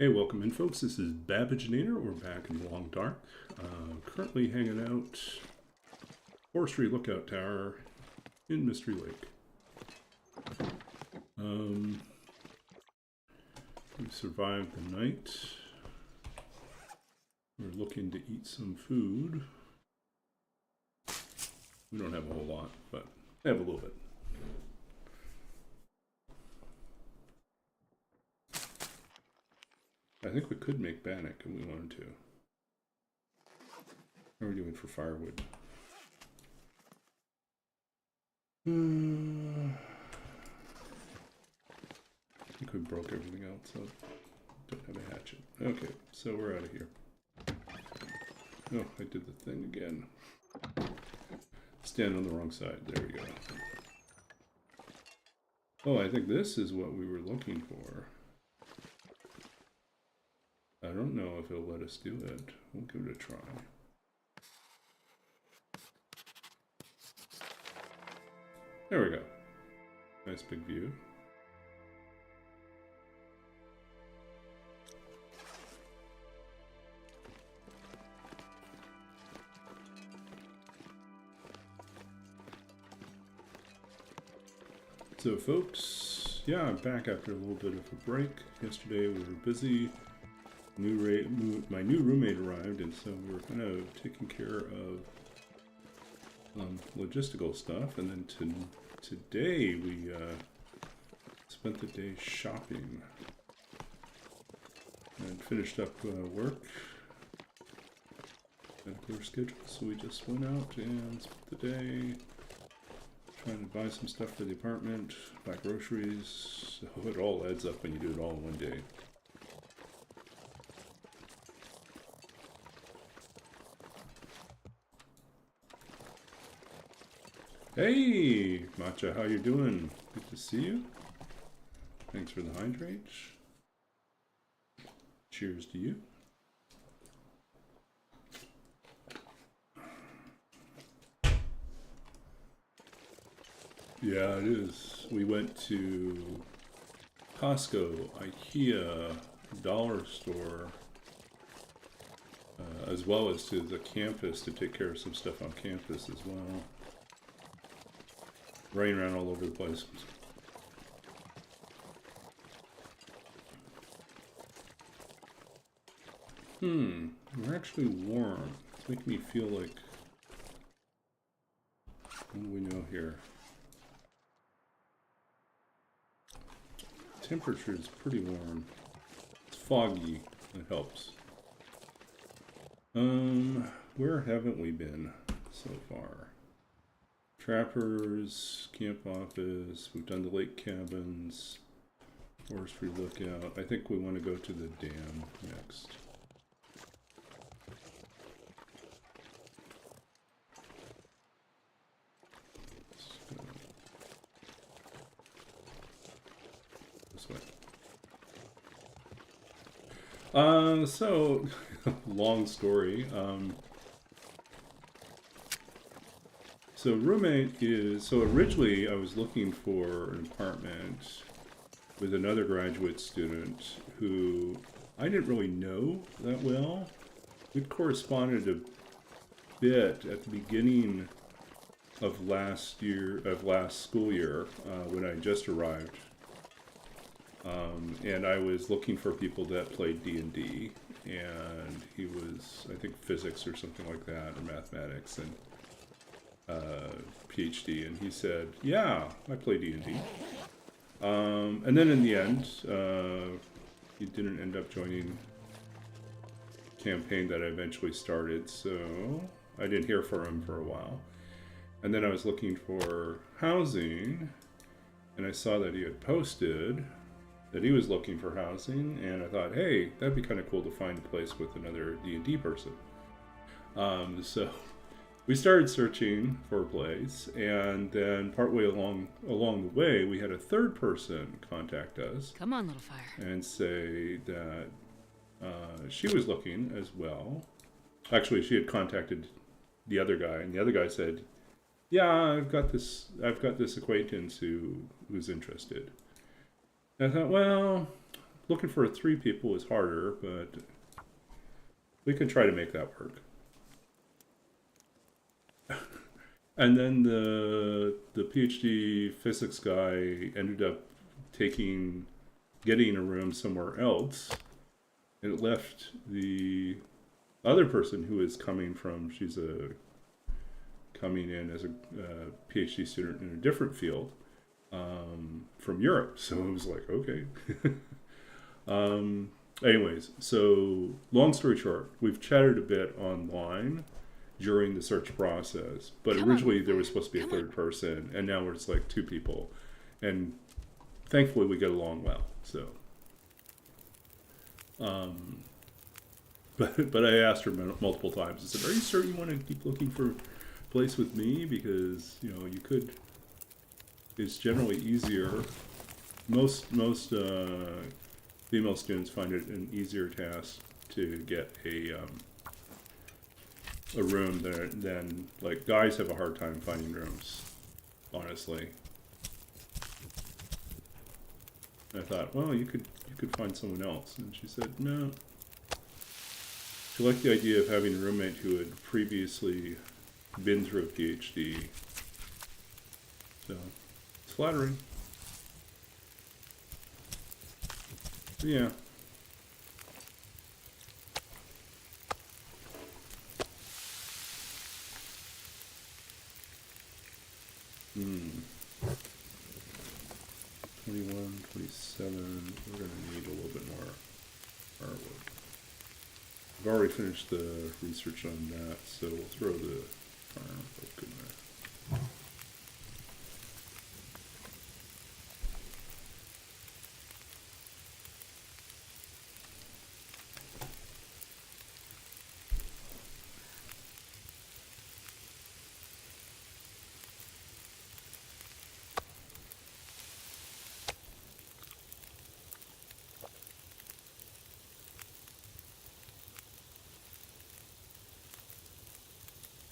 Hey, welcome in, folks. This is Babbaginator. We're back in the Long Dark. Currently hanging out Forestry Lookout Tower in Mystery Lake. We survived the night. We're looking to eat some food. We don't have a whole lot, but I have a little bit. I think we could make bannock if we wanted to. How are we doing for firewood? I think we broke everything else up. Don't have a hatchet. Okay, so we're out of here. Oh, I did the thing again. Stand on the wrong side. There we go. Oh, I think this is what we were looking for. I don't know if it'll let us do it. We'll give it a try. There we go. Nice big view. So folks, yeah, I'm back after a little bit of a break. Yesterday we were busy. My new roommate arrived, and so we were kind of taking care of logistical stuff. And then today we spent the day shopping and finished up work. Had a clear schedule, so we just went out and spent the day trying to buy some stuff for the apartment, buy groceries. So it all adds up when you do it all in one day. Hey, Matcha, how you doing? Good to see you. Thanks for the hydrate. Cheers to you. Yeah, it is. We went to Costco, IKEA, Dollar Store, as well as to the campus to take care of some stuff on campus as well. Rain around all over the place. We're actually warm. It's making me feel like... What do we know here? Temperature is pretty warm. It's foggy. It helps. Where haven't we been so far? Trappers, camp office, we've done the lake cabins, forestry lookout. I think we want to go to the dam next. This way. So, long story. So roommate is, so originally I was looking for an apartment with another graduate student who I didn't really know that well. We'd corresponded a bit at the beginning of last school year, when I just arrived. And I was looking for people that played D&D, and he was, I think, physics or something like that, or mathematics, and PhD, and he said, yeah, I play D&D. And then in the end, he didn't end up joining the campaign that I eventually started, so I didn't hear from him for a while. And then I was looking for housing, and I saw that he had posted that he was looking for housing, and I thought, hey, that'd be kind of cool to find a place with another D&D person. So we started searching for a place, and then partway along the way, we had a third person contact us. Come on, little fire. And say that she was looking as well. Actually, she had contacted the other guy, and the other guy said, "Yeah, I've got this acquaintance who's interested." And I thought, well, looking for 3 people is harder, but we can try to make that work. And then the PhD physics guy ended up getting a room somewhere else, and it left the other person who is coming in as a PhD student in a different field, from Europe. So I was like, okay. Anyways, so long story short, we've chatted a bit online during the search process, but originally there was supposed to be a third person, and now it's like 2 people, and thankfully we get along well. So, but I asked her multiple times. I said, "Are you certain you want to keep looking for a place with me? Because you could. It's generally easier. Most female students find it an easier task to get a room than like guys have a hard time finding rooms, honestly." And I thought, well, you could find someone else, and she said no. She liked the idea of having a roommate who had previously been through a PhD. So it's flattering. But yeah. Hmm. 21, 27, we're going to need a little bit more artwork. I've already finished the research on that, so we'll throw the artwork in there.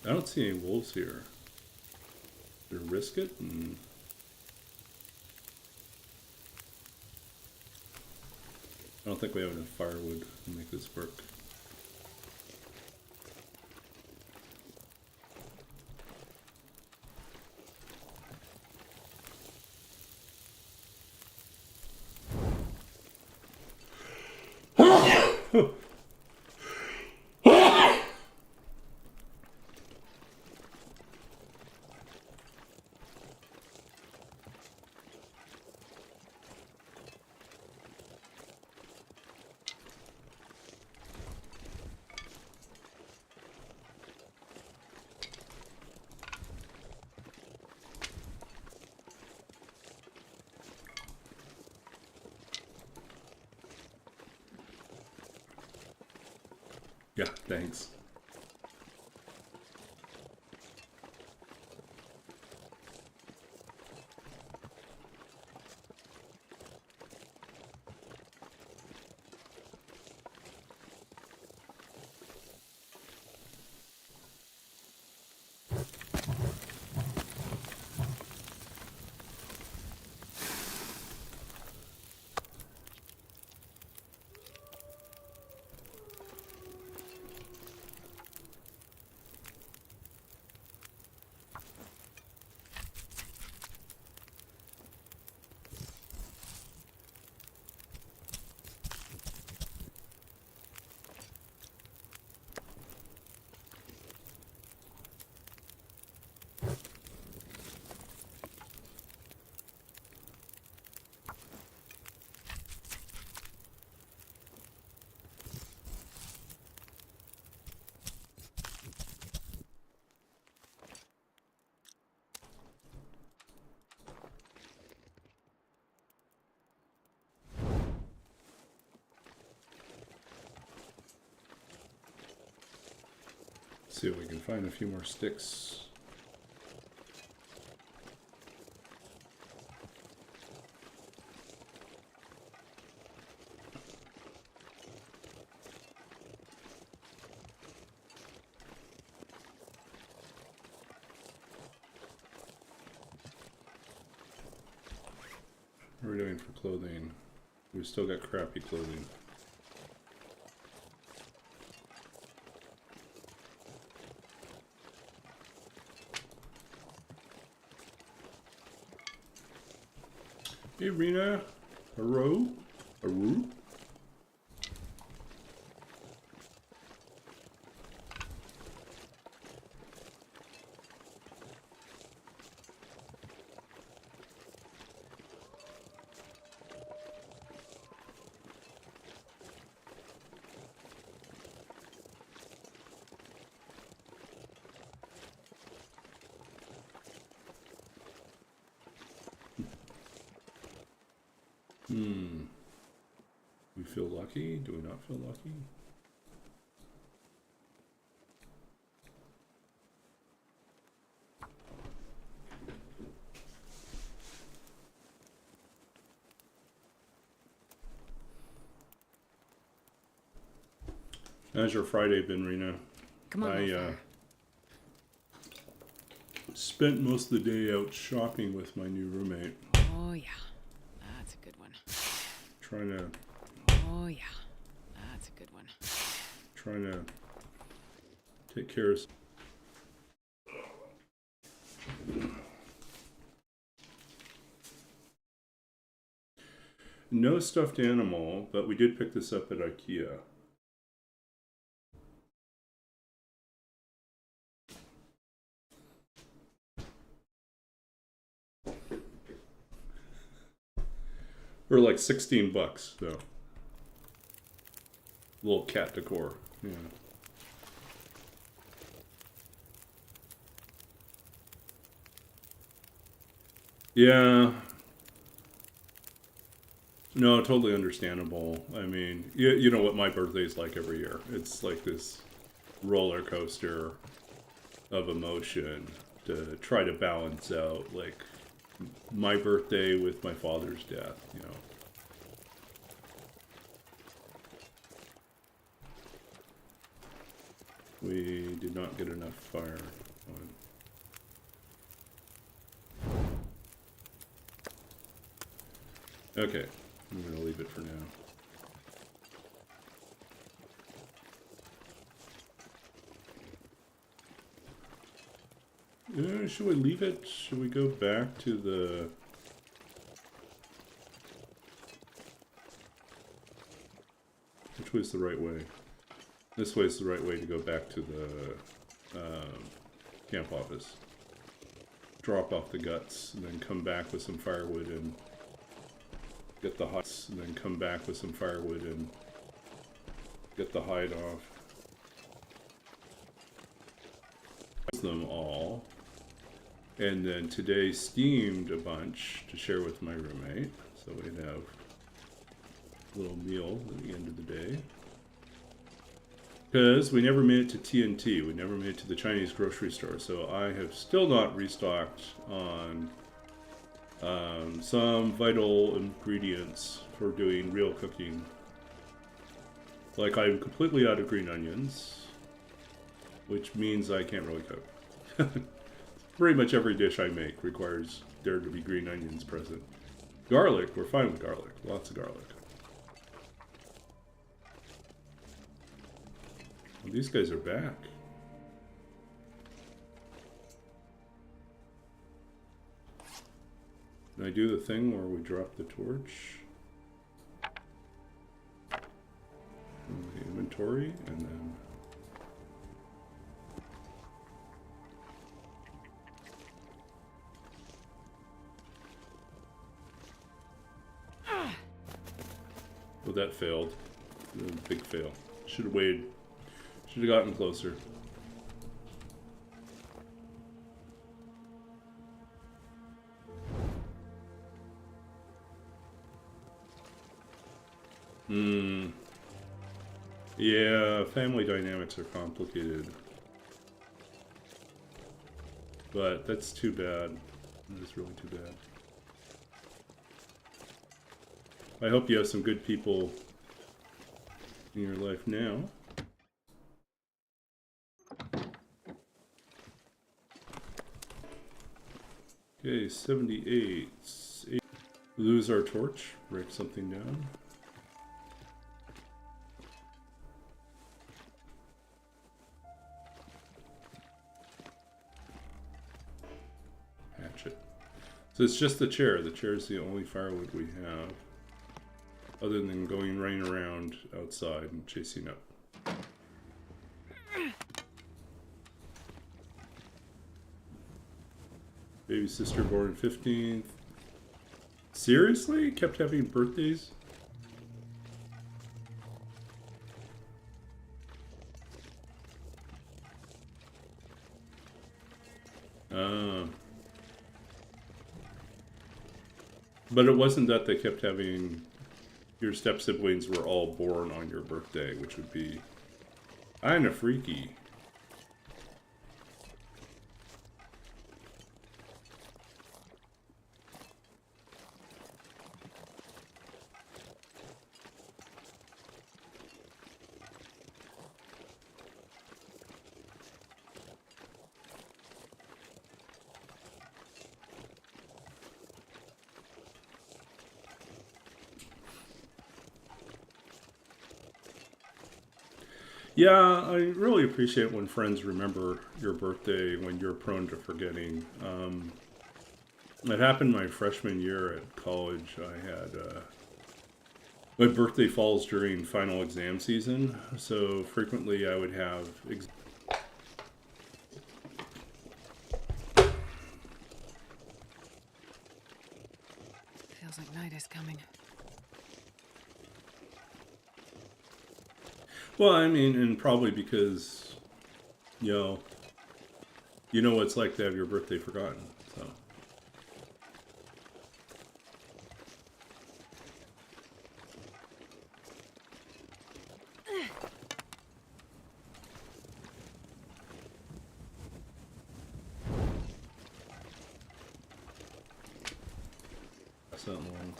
I don't see any wolves here. Better risk it. I don't think we have enough firewood to make this work. Yeah, thanks. See if we can find a few more sticks. What are we doing for clothing? We still got crappy clothing. Hey, Rena. Hello? Hello? We feel lucky? Do we not feel lucky? How's your Friday been, Rena? Come on, I spent most of the day out shopping with my new roommate. Oh yeah, that's a good one. Trying to Oh yeah, that's a good one. take care of. No stuffed animal, but we did pick this up at IKEA. For like 16 bucks, though. Little cat decor, yeah. Yeah. No, totally understandable. I mean, you know what my birthday's like every year. It's like this roller coaster of emotion to try to balance out, like, my birthday with my father's death, you know. We did not get enough fire on. Okay, I'm gonna leave it for now. Should we leave it? Should we go back to the... Which way's the right way? This way is the right way to go back to the camp office. Drop off the guts, and then come back with some firewood and get the huts, and then come back with some firewood and get the hide off. Them all. And then today steamed a bunch to share with my roommate. So we'd have a little meal at the end of the day. Because we never made it to TNT. We never made it to the Chinese grocery store. So I have still not restocked on some vital ingredients for doing real cooking. Like, I'm completely out of green onions, which means I can't really cook. Pretty much every dish I make requires there to be green onions present. Garlic, we're fine with garlic. Lots of garlic. Well, these guys are back. Can I do the thing where we drop the torch? The inventory, and then... Well, that failed. Big fail. Should have waited. Should have gotten closer. Yeah, family dynamics are complicated. But that's too bad. That's really too bad. I hope you have some good people in your life now. Okay, 78. Lose our torch, break something down. So it's just the chair. The chair is the only firewood we have. Other than going running around outside and chasing up. Baby sister born 15th. Seriously? Kept having birthdays? But it wasn't that they kept having... Your step-siblings were all born on your birthday, which would be kind of freaky. Yeah, I really appreciate when friends remember your birthday when you're prone to forgetting. It happened my freshman year at college. I had my birthday falls during final exam season, so frequently I would have Feels like night is coming. well, I mean, and probably because you know what it's like to have your birthday forgotten. So. That's that long.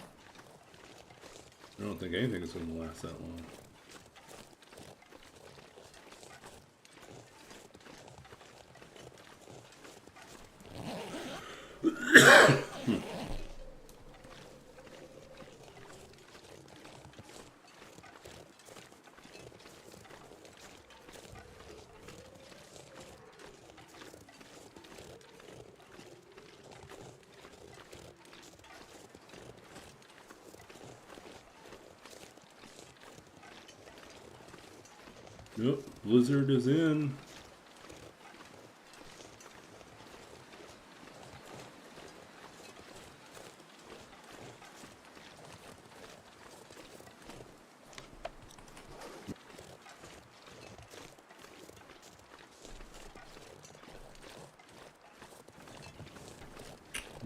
I don't think anything is going to last that long. Yep, blizzard is in.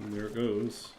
And there it goes.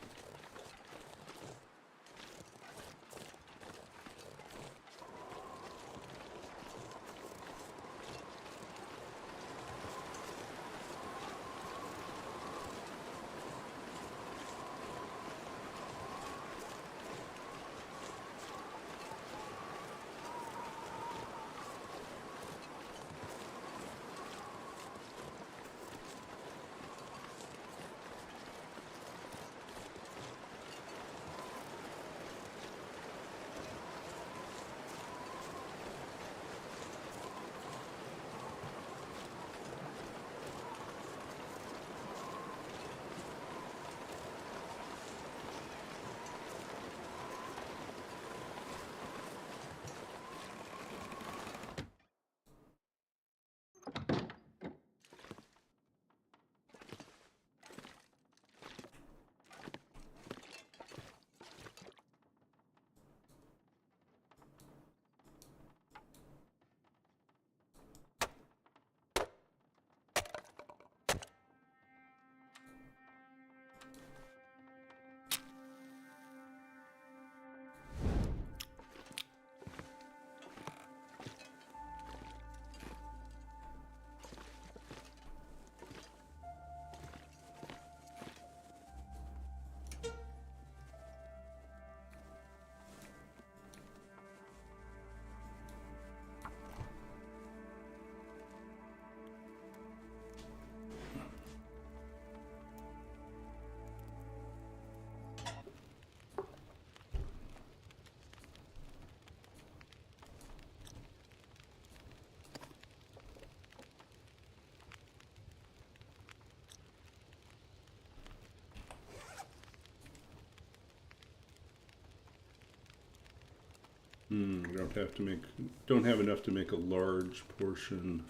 Don't have enough to make a large portion.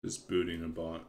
Just booting a bot.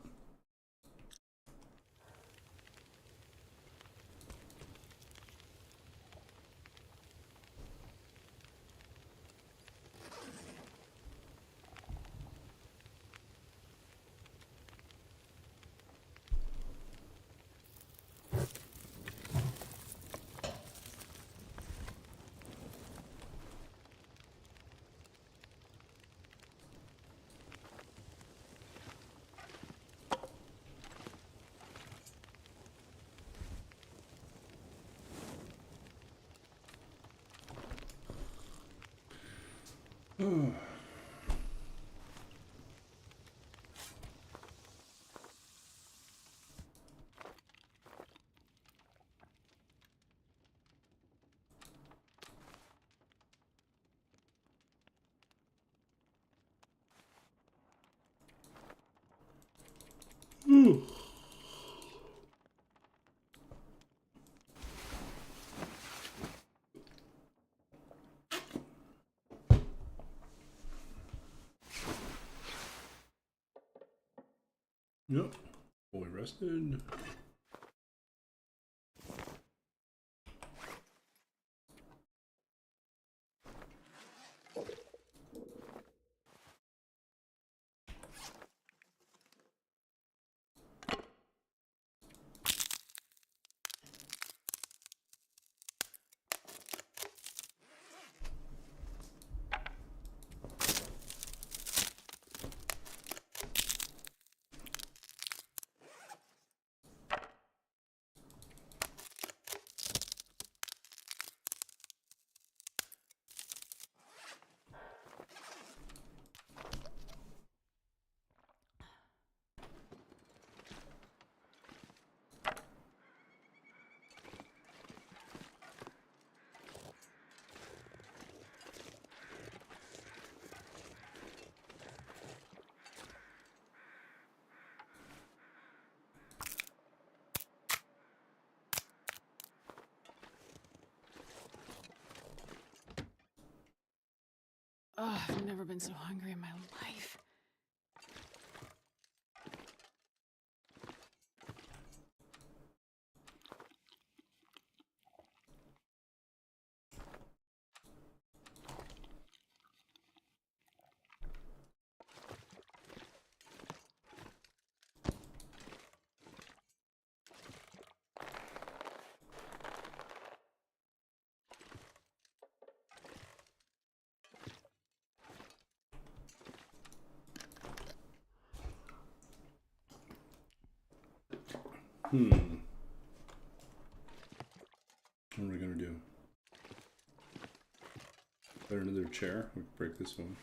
Yep, fully rested. Oh, I've never been so hungry in my life. What are we gonna do? Put another chair? We can break this one.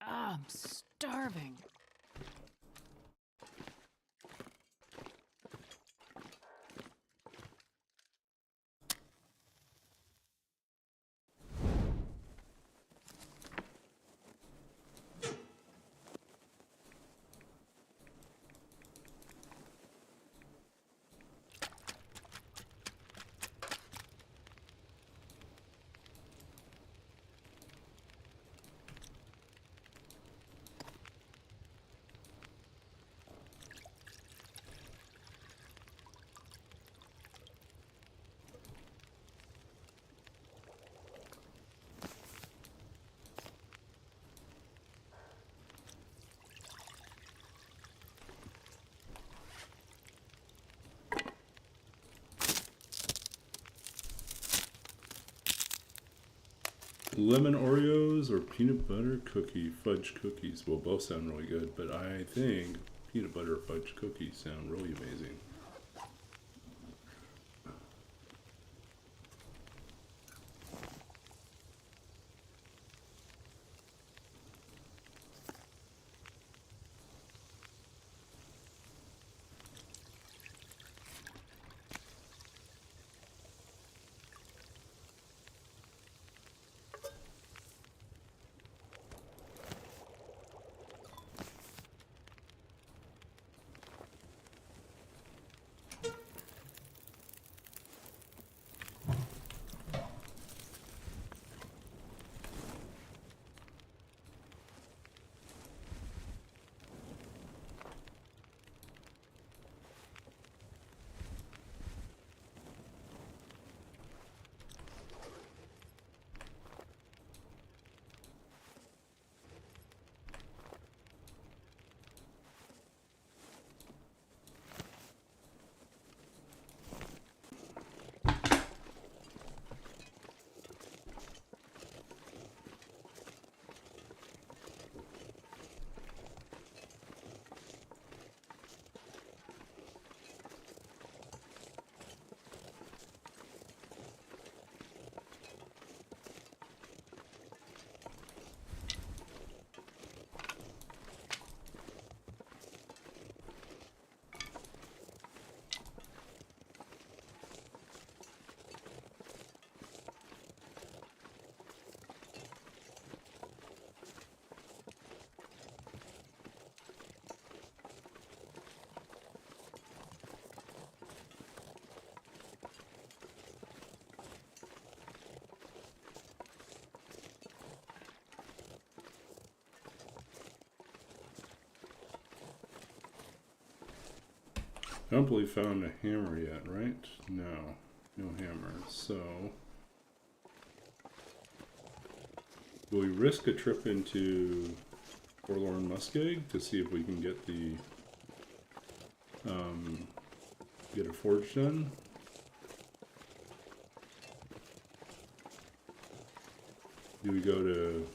Ah, I'm starving. Lemon Oreos or peanut butter cookie fudge cookies? Well, both sound really good, but I think peanut butter fudge cookies sound really amazing. I don't believe found a hammer yet, right? No, no hammer. So, will we risk a trip into Forlorn Muskeg to see if we can get the get a forge done? Do we go to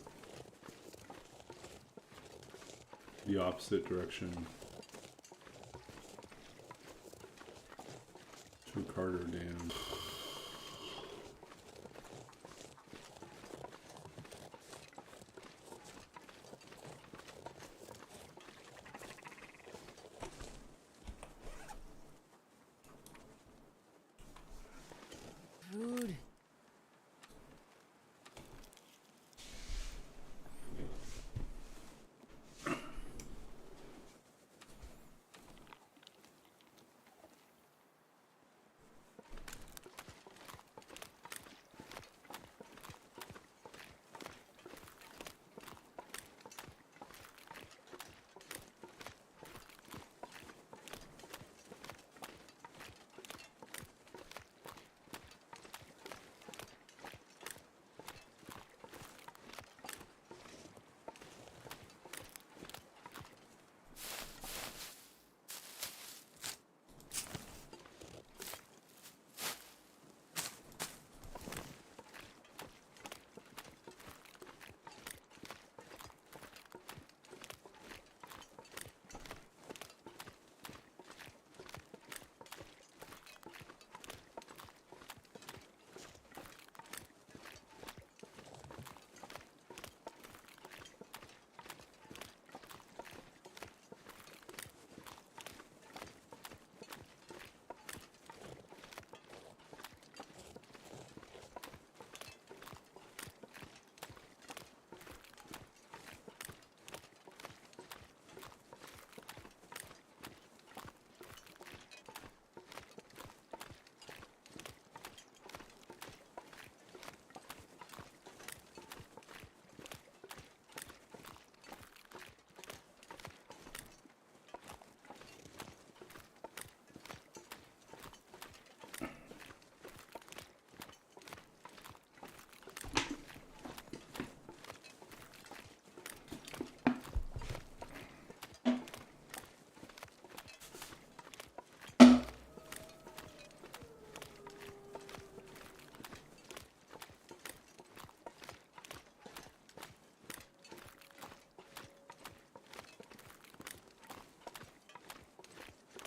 the opposite direction to Carter Dam? Food.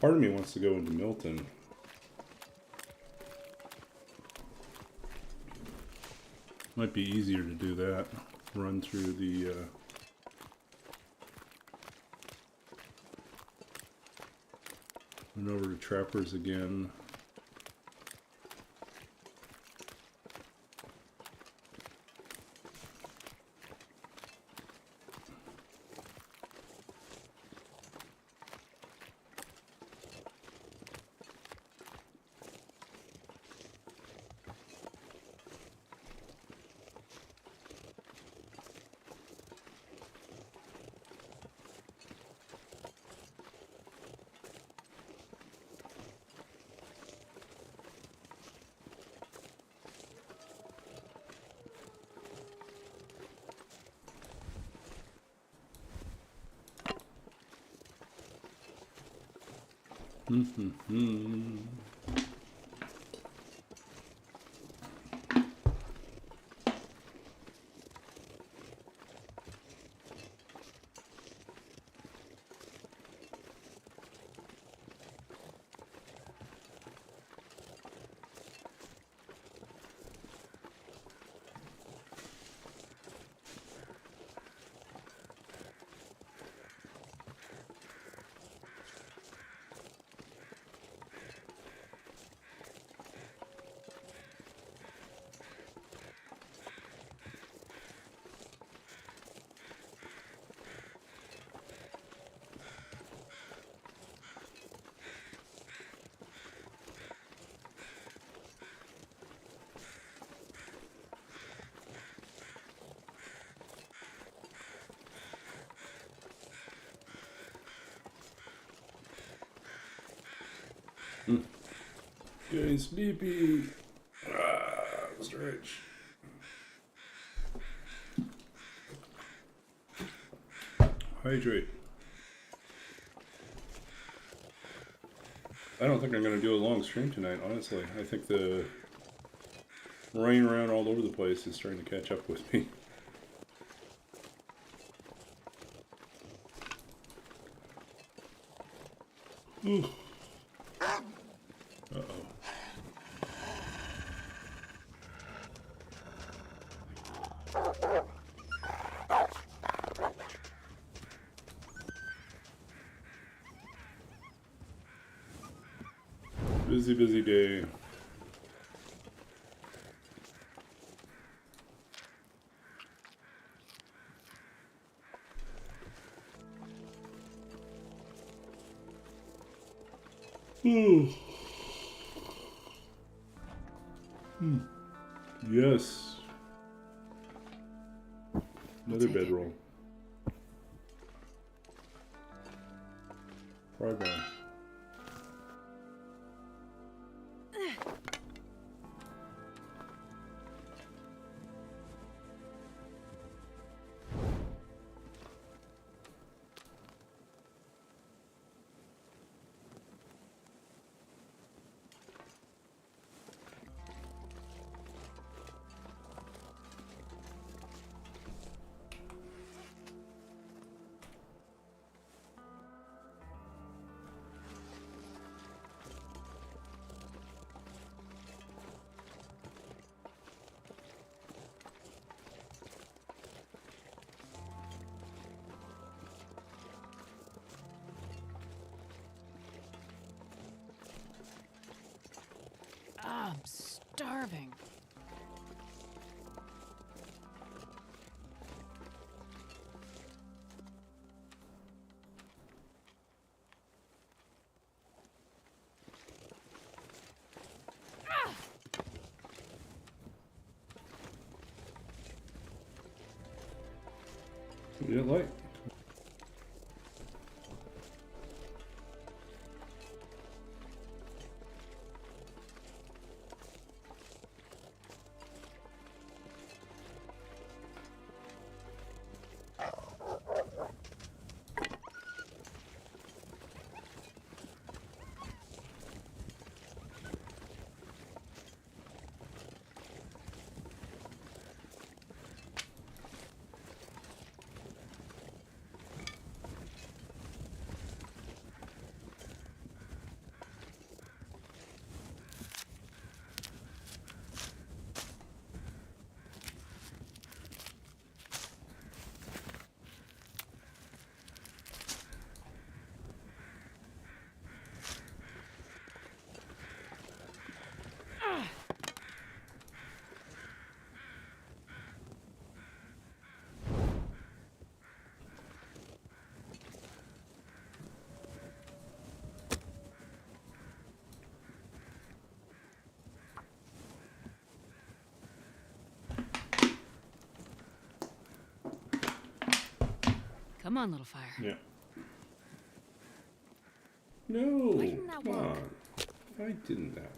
part of me wants to go into Milton. Might be easier to do that. Run through the run over to Trappers again. Getting sleepy. Stretch. Hydrate. I don't think I'm going to do a long stream tonight, honestly. I think the running around all over the place is starting to catch up with me. Ooh. Uh-oh. Busy day. Ooh. Yes. Another bedroll. Program. I'm starving. You didn't like? Come on, little fire. Yeah. No, Lighten that come walk. on. I didn't that.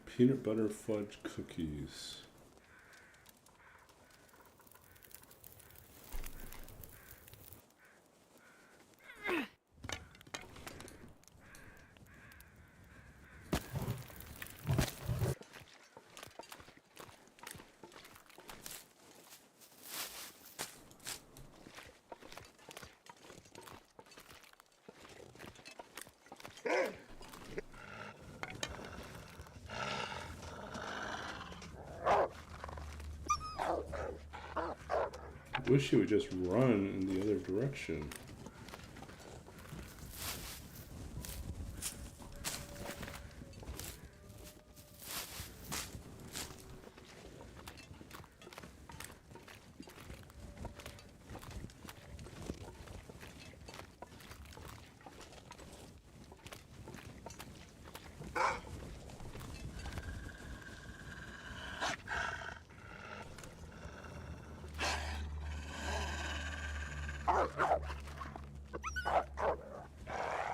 Peanut butter fudge cookies. Wish he would just run in the other direction.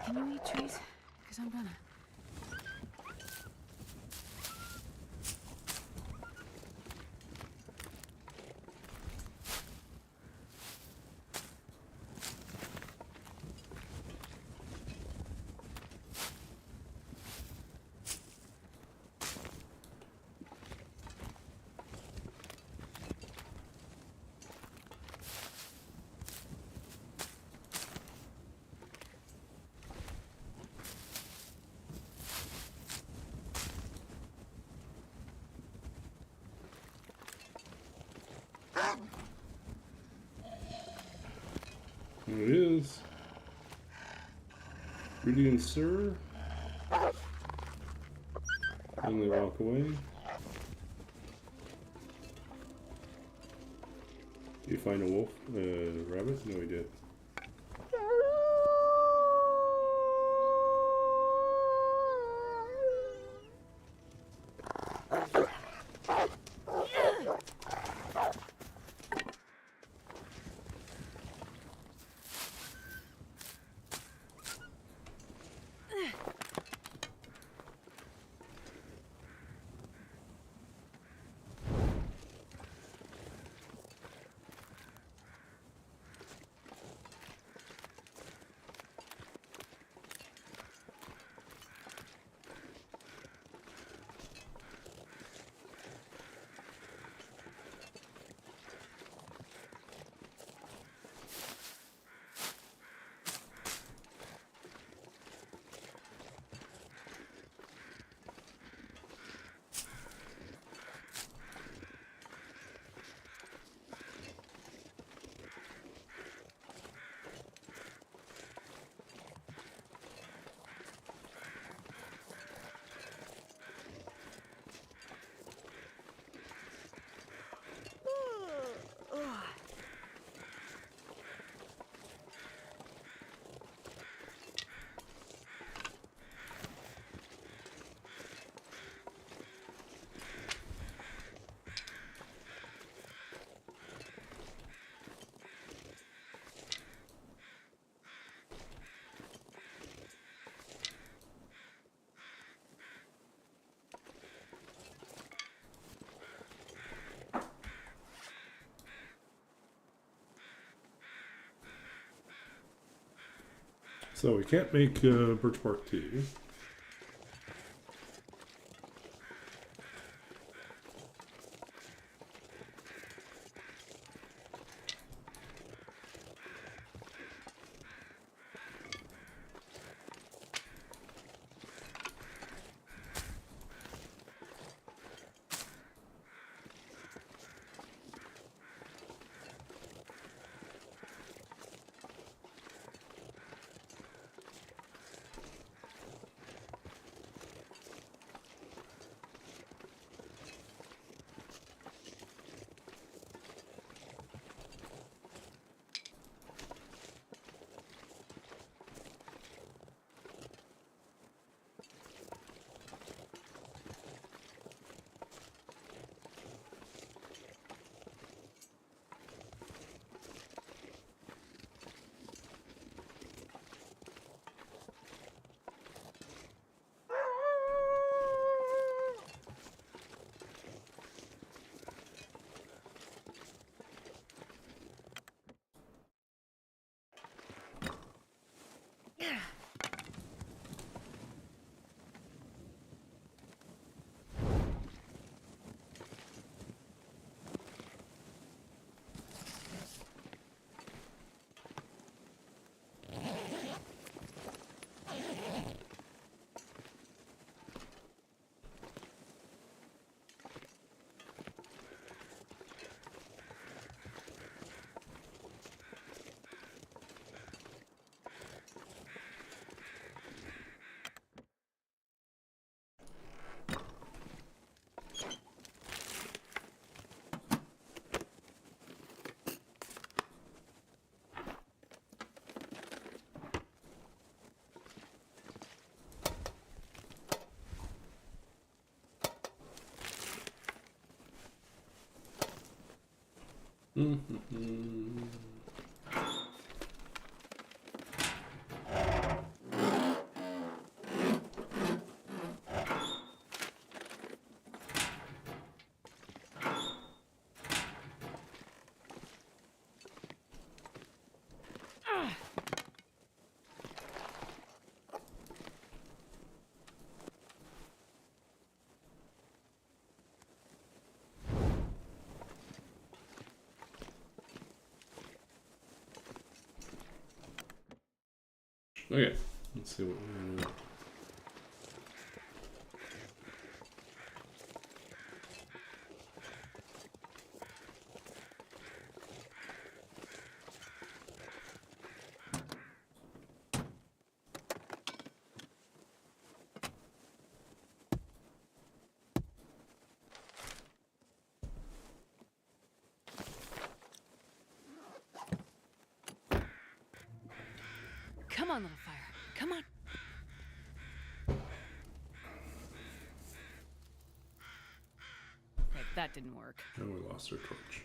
Can you eat trees? Because I'm gonna. There it is. Rudy and Sir. And they walk away. Did you find a wolf? Rabbit? No, he did. So we can't make birch bark tea. Okay, let's see what we're gonna do. Come on, little fire. Come on. Right, that didn't work. And we lost our torch.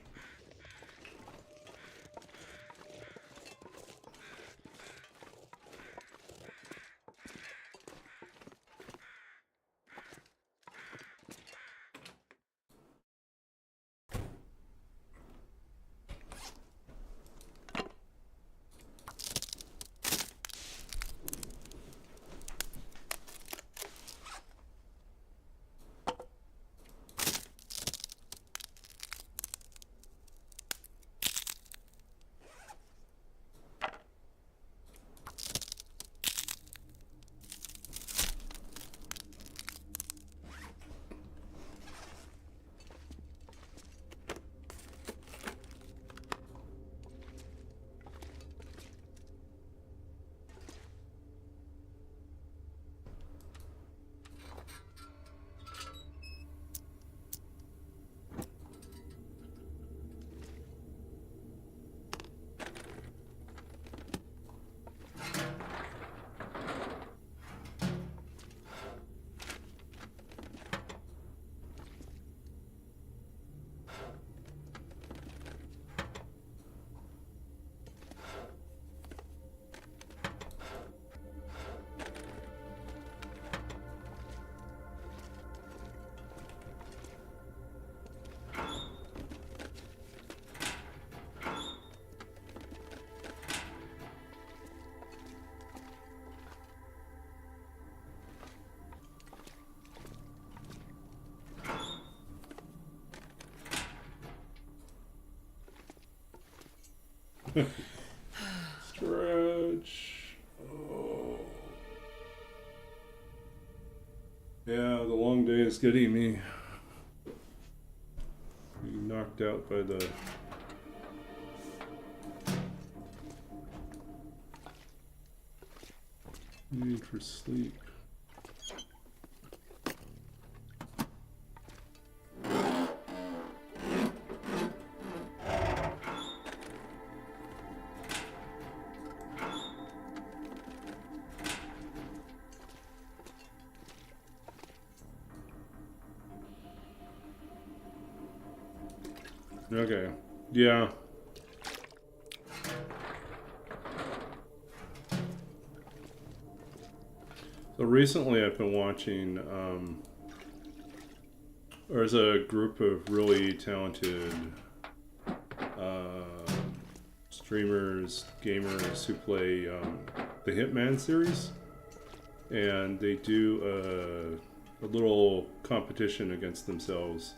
Stretch. Oh. Yeah, the long day is getting me. Being knocked out by the need for sleep. Okay. Yeah. So recently I've been watching, there's a group of really talented streamers, gamers who play the Hitman series, and they do a little competition against themselves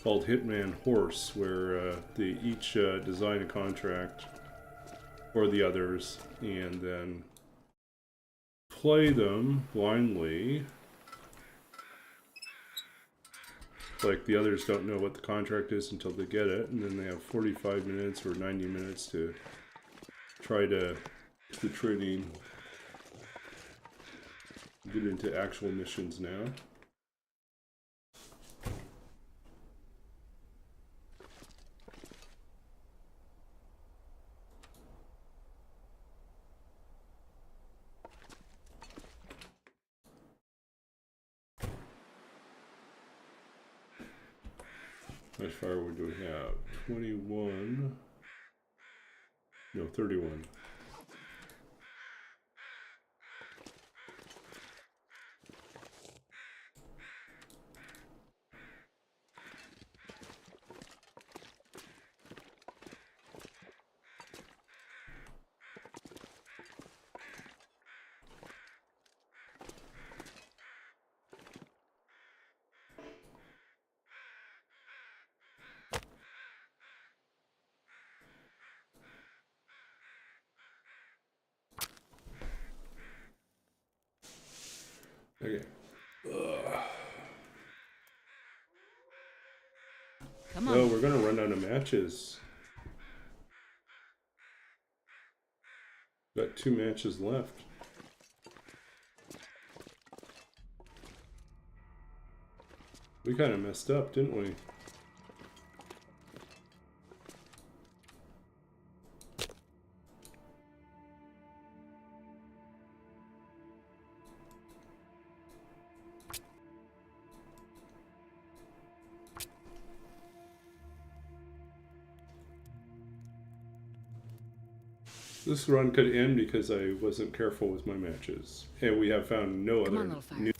called Hitman Horse, where they each design a contract for the others and then play them blindly. Like the others don't know what the contract is until they get it, and then they have 45 minutes or 90 minutes to try to do the training. Get into actual missions now. How much firewood do we have? 21. No, 31. Okay. Come on. Oh, we're gonna run out of matches. Got 2 matches left. We kind of messed up, didn't we? This run could end because I wasn't careful with my matches. And we have found no Come on, other little fire. new...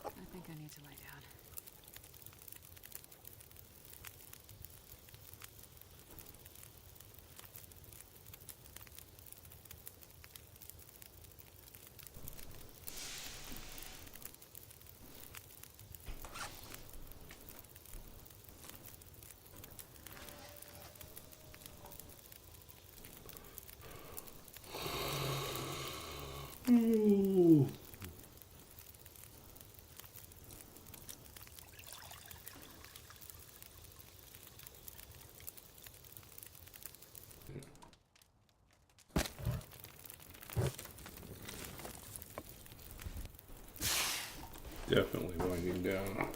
I think I need to lie down. Ooh. Definitely winding down.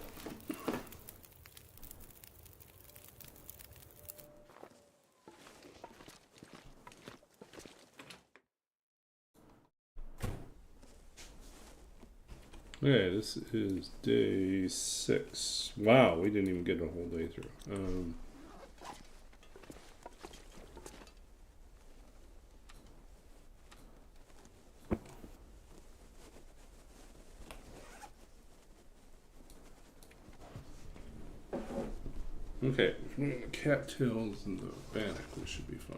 Okay, this is day 6. Wow, we didn't even get a whole day through. Okay, cattails and the bannock, we should be fine.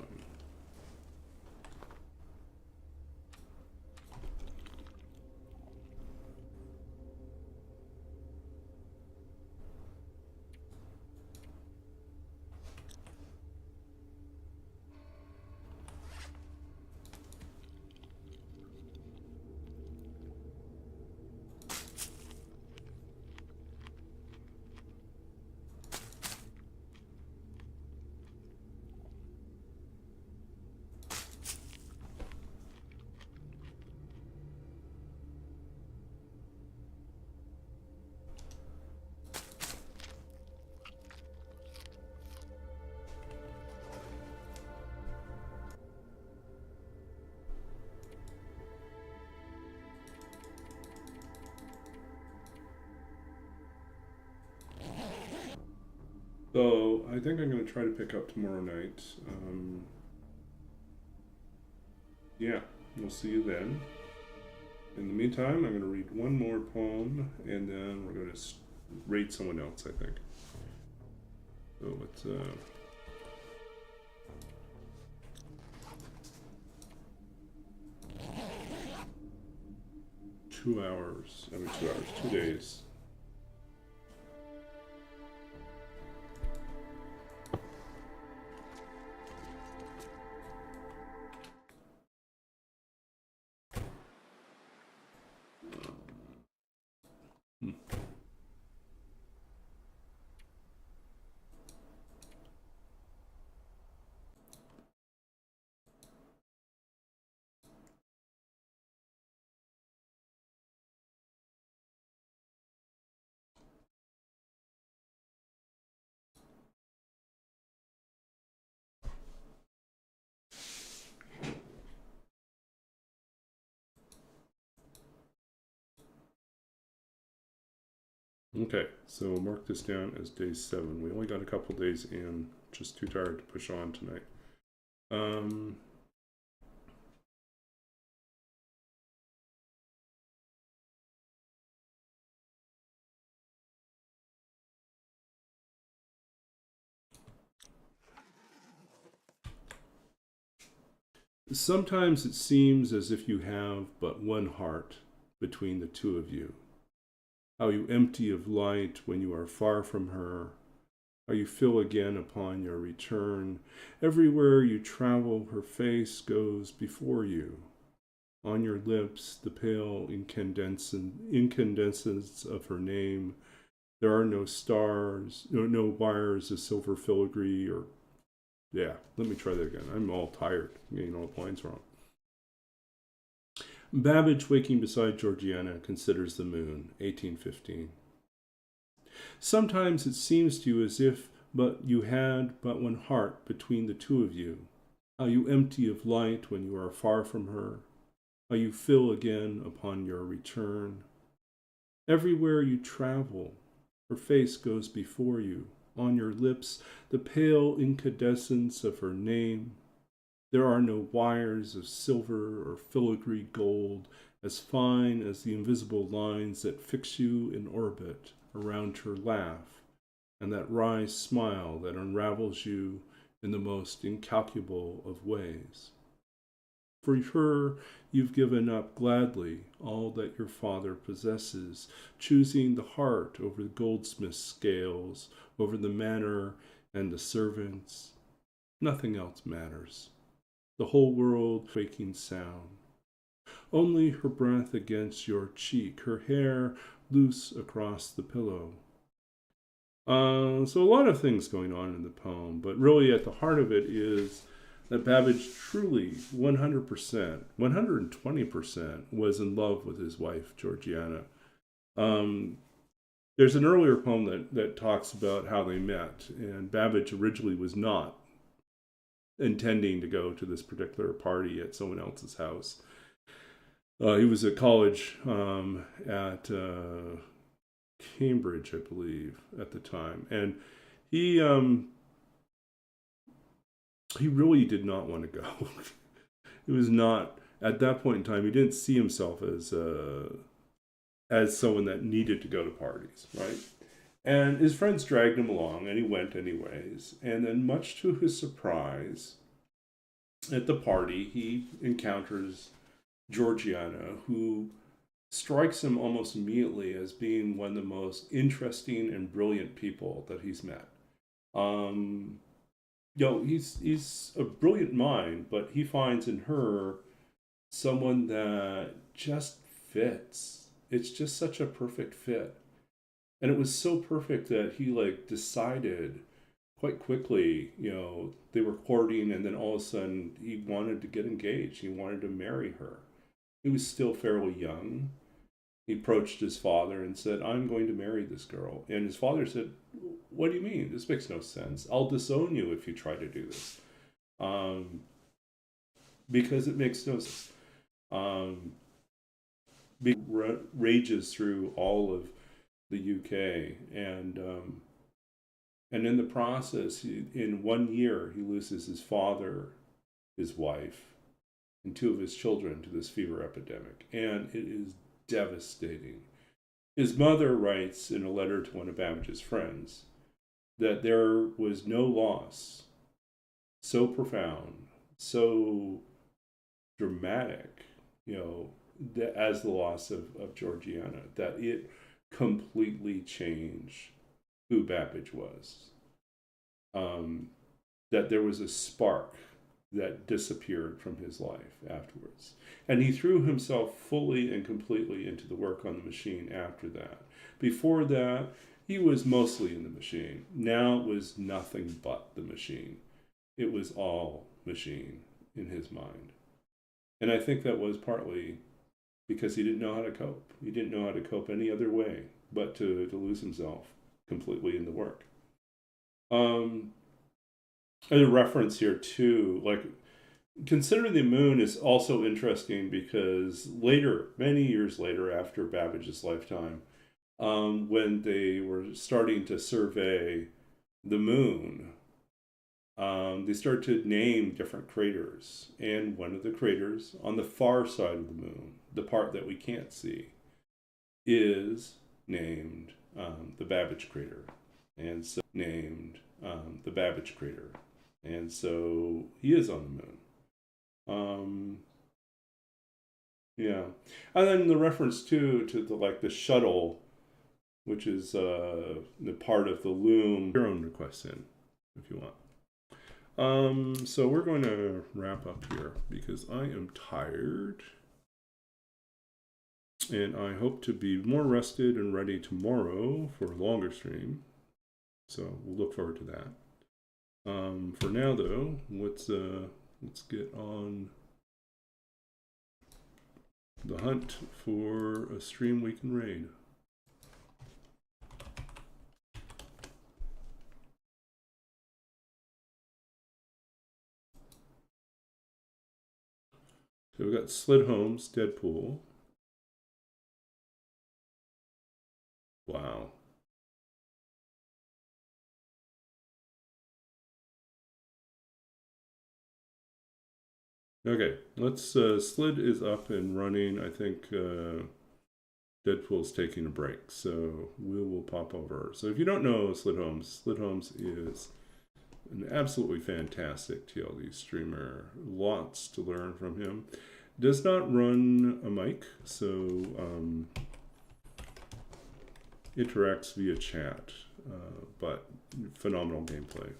So I think I'm going to try to pick up tomorrow night. Yeah, we'll see you then. In the meantime, I'm going to read one more poem, and then we're going to rate someone else, I think. So it's 2 hours, every 2 hours, 2 days. Okay, so we'll mark this down as day 7. We only got a couple days in, just too tired to push on tonight. Sometimes it seems as if you have but one heart between the two of you. How you empty of light when you are far from her. How you fill again upon your return. Everywhere you travel, her face goes before you. On your lips, the pale incandescence of her name. There are no stars, no wires of silver filigree or... Yeah, let me try that again. I'm all tired, getting all the lines wrong. Babbage, waking beside Georgiana, considers the moon, 1815. Sometimes it seems to you as if you had but one heart between the two of you. How you empty of light when you are far from her. How you fill again upon your return. Everywhere you travel, her face goes before you. On your lips, the pale incandescence of her name. There are no wires of silver or filigree gold, as fine as the invisible lines that fix you in orbit around her laugh, and that wry smile that unravels you in the most incalculable of ways. For her, you've given up gladly all that your father possesses, choosing the heart over the goldsmith's scales, over the manor and the servants. Nothing else matters. The whole world quaking sound. Only her breath against your cheek, her hair loose across the pillow. So a lot of things going on in the poem, but really at the heart of it is that Babbage truly 100%, 120% was in love with his wife, Georgiana. There's an earlier poem that talks about how they met, and Babbage originally was not intending to go to this particular party at someone else's house. He was at college at Cambridge, I believe, at the time, and he really did not want to go. It was not, at that point in time, he didn't see himself as someone that needed to go to parties, right? And his friends dragged him along, and he went anyways. And then, much to his surprise, at the party, he encounters Georgiana, who strikes him almost immediately as being one of the most interesting and brilliant people that he's met. He's a brilliant mind, but he finds in her someone that just fits. It's just such a perfect fit. And it was so perfect that he decided quite quickly, they were courting, and then all of a sudden he wanted to get engaged. He wanted to marry her. He was still fairly young. He approached his father and said, I'm going to marry this girl. And his father said, what do you mean? This makes no sense. I'll disown you if you try to do this. Because it makes no sense. Rages through all of the UK. And And in the process, in 1 year, he loses his father, his wife, and 2 of his children to this fever epidemic. And it is devastating. His mother writes in a letter to one of Babbage's friends that there was no loss so profound, so dramatic, as the loss of Georgiana, that it completely changed who Babbage was. That there was a spark that disappeared from his life afterwards. And he threw himself fully and completely into the work on the machine after that. Before that, he was mostly in the machine. Now it was nothing but the machine. It was all machine in his mind. And I think that was partly because he didn't know how to cope. He didn't know how to cope any other way but to lose himself completely in the work. A reference here too, like Consider the Moon is also interesting because later, many years later, after Babbage's lifetime, when they were starting to survey the moon, they started to name different craters. And one of the craters on the far side of the moon, the part that we can't see, is named the Babbage crater. And so named the Babbage crater. And so he is on the moon. Yeah. And then the reference to the shuttle, which is the part of the loom. Your own requests in, if you want. So we're going to wrap up here because I am tired. And I hope to be more rested and ready tomorrow for a longer stream. So we'll look forward to that. For now, though, let's get on the hunt for a stream we can raid. So we've got Slid Holmes, Deadpool. Wow. Okay, let's, Slid is up and running. I think Deadpool's taking a break, so we will pop over. So if you don't know Slid Holmes is an absolutely fantastic TLD streamer. Lots to learn from him. Does not run a mic, so interacts via chat, but phenomenal gameplay.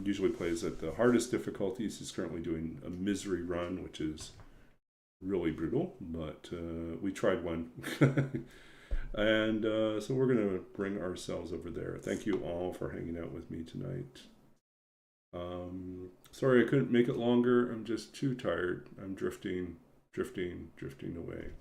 Usually plays at the hardest difficulties. He's currently doing a misery run, which is really brutal, but we tried one. And so we're going to bring ourselves over there. Thank you all for hanging out with me tonight. Sorry I couldn't make it longer. I'm just too tired. I'm drifting away.